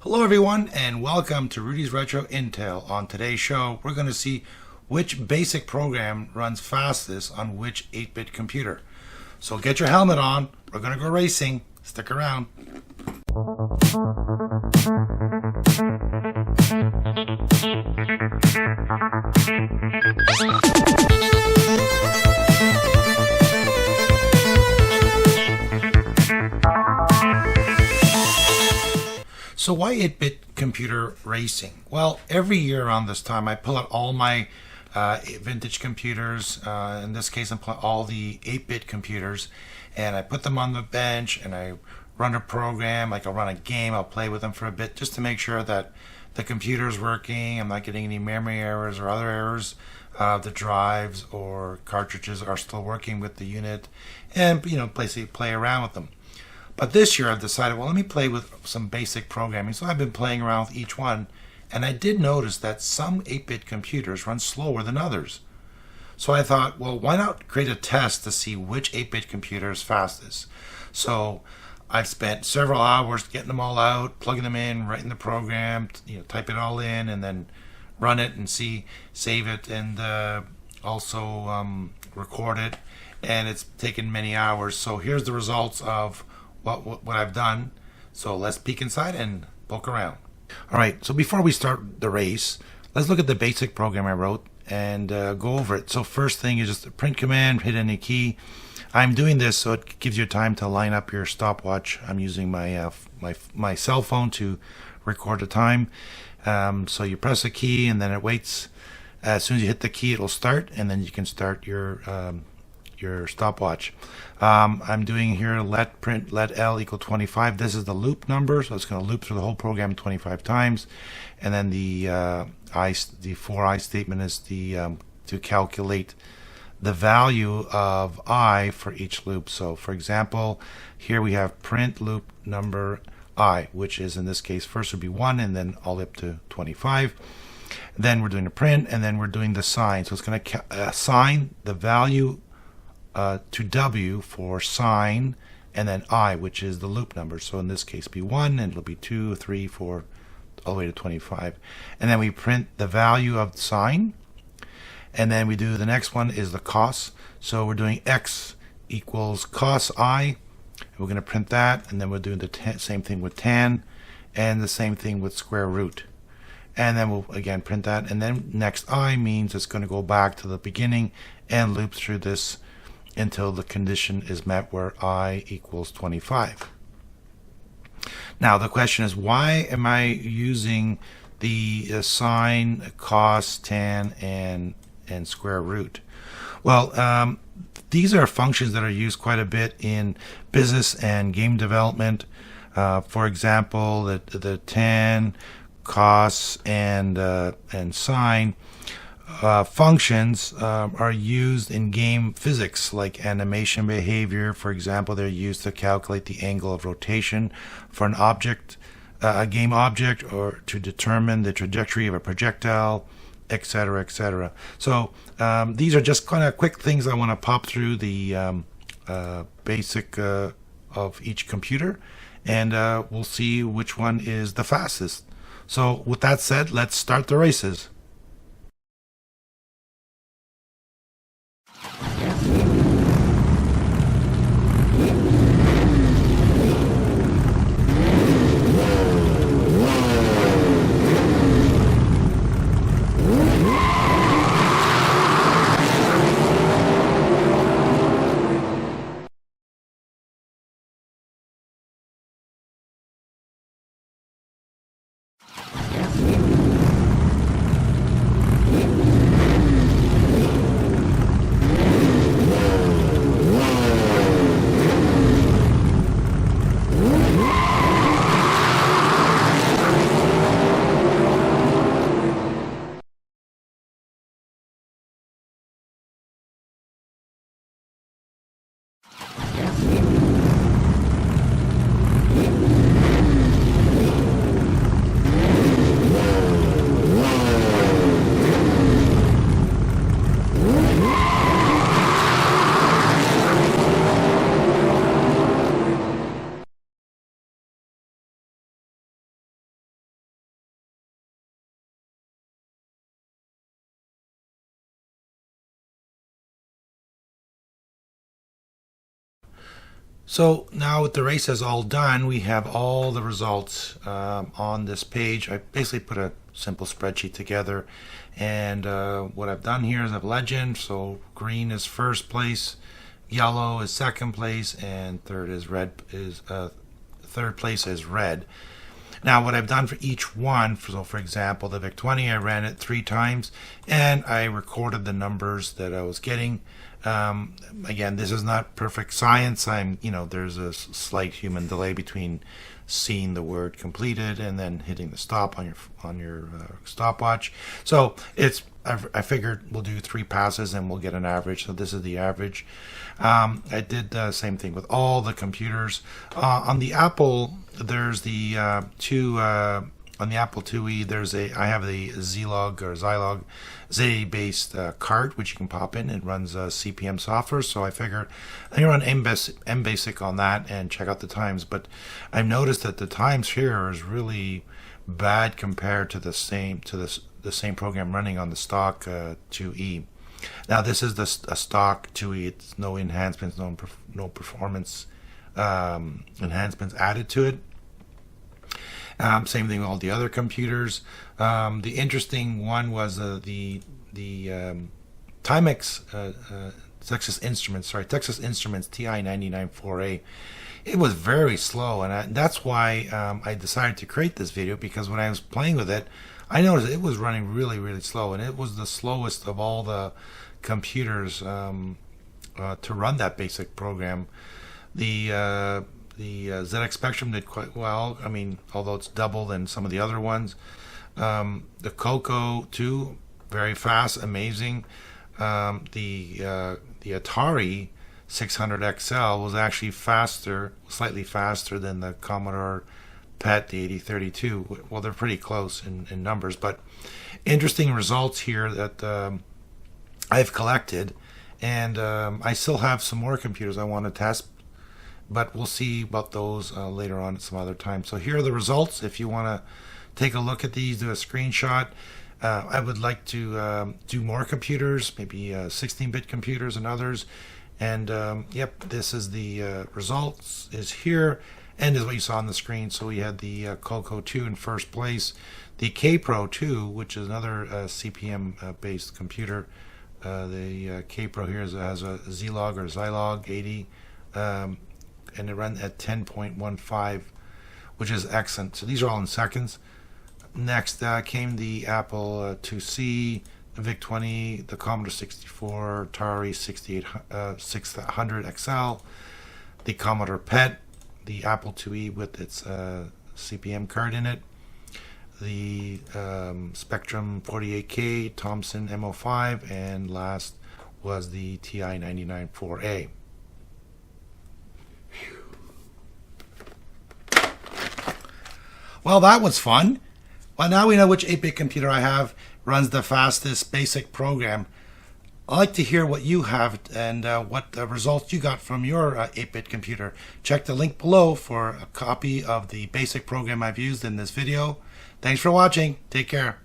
Hello everyone and welcome to Rudy's Retro Intel. On today's show we're going to see which basic program runs fastest on which 8-bit computer. So get your helmet on, we're going to go racing, stick around. So why 8-bit computer racing? Well, every year around this time I pull out all my vintage computers, in this case I pull out all the 8-bit computers, and I put them on the bench and I run a program, like I'll run a game, I'll play with them for a bit just to make sure that the computer's working, I'm not getting any memory errors or other errors, the drives or cartridges are still working with the unit, and basically play around with them. But this year I've decided, well, let me play with some basic programming. So I've been playing around with each one, and I did notice that some 8-bit computers run slower than others. So I thought, well, why not create a test to see which 8-bit computer is fastest? So I've spent several hours getting them all out, plugging them in, writing the program, type it all in, and then run it and save it, and also record it. And it's taken many hours. So here's the results of what I've done. So let's peek inside and poke around. Alright, so before we start the race, let's look at the basic program I wrote and go over it. So first thing is just a print command, hit any key. I'm doing this so it gives you time to line up your stopwatch. I'm using my cell phone to record the time. So you press a key and then it waits. As soon as you hit the key, it'll start, and then you can start your stopwatch. I'm doing here let L equal 25. This is the loop number, so it's going to loop through the whole program 25 times. And then the for I statement is to calculate the value of I for each loop. So for example, here we have print loop number I, which is in this case first would be 1 and then all the way up to 25. Then we're doing a print, and then we're doing the sign. So it's going to assign the value to W for sign, and then I, which is the loop number. So in this case be 1, and it'll be 2, 3, 4, all the way to 25. And then we print the value of the sign, and then we do the next one is the cost. So we're doing X equals cos I. We're going to print that, and then we'll do the same thing with tan, and the same thing with square root. And then we'll again print that, and then next I means it's going to go back to the beginning and loop through this until the condition is met where I equals 25. Now the question is, why am I using the sine, cos, tan, and square root? Well, these are functions that are used quite a bit in business and game development. For example, the tan, cos, and sine functions are used in game physics, like animation behavior. For example, they're used to calculate the angle of rotation for an object, a game object, or to determine the trajectory of a projectile, etc., etc. So these are just kind of quick things I want to pop through the basic of each computer, and we'll see which one is the fastest. So with that said, let's start the races. So now with the races all done, we have all the results on this page. I basically put a simple spreadsheet together, and what I've done here is a legend. So green is first place, yellow is second place, and third place is red. Now what I've done for each one, so for example the Vic 20, I ran it 3 times and I recorded the numbers that I was getting. Again, this is not perfect science. There's a slight human delay between seeing the word completed and then hitting the stop on your stopwatch. So I figured we'll do 3 passes and we'll get an average. So this is the average. I did the same thing with all the computers. On the Apple, there's the on the Apple IIe, I have the Zilog Z-based card, which you can pop in. It runs CPM software, so I figured I'm going to run MBasic on that and check out the times. But I've noticed that the times here is really bad compared to the same program running on the stock 2E. Now this is a stock 2E. It's no enhancements, no performance enhancements added to it. Same thing with all the other computers. The interesting one was the Timex Texas Instruments TI-994A. It was very slow, and that's why I decided to create this video, because when I was playing with it, I noticed it was running really, really slow, and it was the slowest of all the computers to run that basic program. The ZX Spectrum did quite well. I mean, although it's double than some of the other ones. The Coco 2, very fast, amazing. The Atari 600 XL was actually slightly faster than the Commodore PET, the 8032. Well, they're pretty close in numbers, but interesting results here that I've collected, and I still have some more computers I want to test, but we'll see about those later on at some other time. So here are the results. If you want to take a look at these, do a screenshot. I would like to do more computers, maybe 16-bit computers and others. And yep, this is the results is here, and is what you saw on the screen. So we had the Coco 2 in first place, the K-Pro 2, which is another CPM based computer. The K-Pro here has a Zilog 80, and it ran at 10.15, which is excellent. So these are all in seconds. Next came the Apple IIc, the Vic 20, the Commodore 64, Atari 600 XL, the Commodore PET, the Apple IIe with its CPM card in it, the Spectrum 48K, Thomson M05, and last was the TI-994A. Well, that was fun. Well, now we know which 8-bit computer I have runs the fastest basic program. I'd like to hear what you have and what results you got from your 8-bit computer. Check the link below for a copy of the basic program I've used in this video. Thanks for watching. Take care.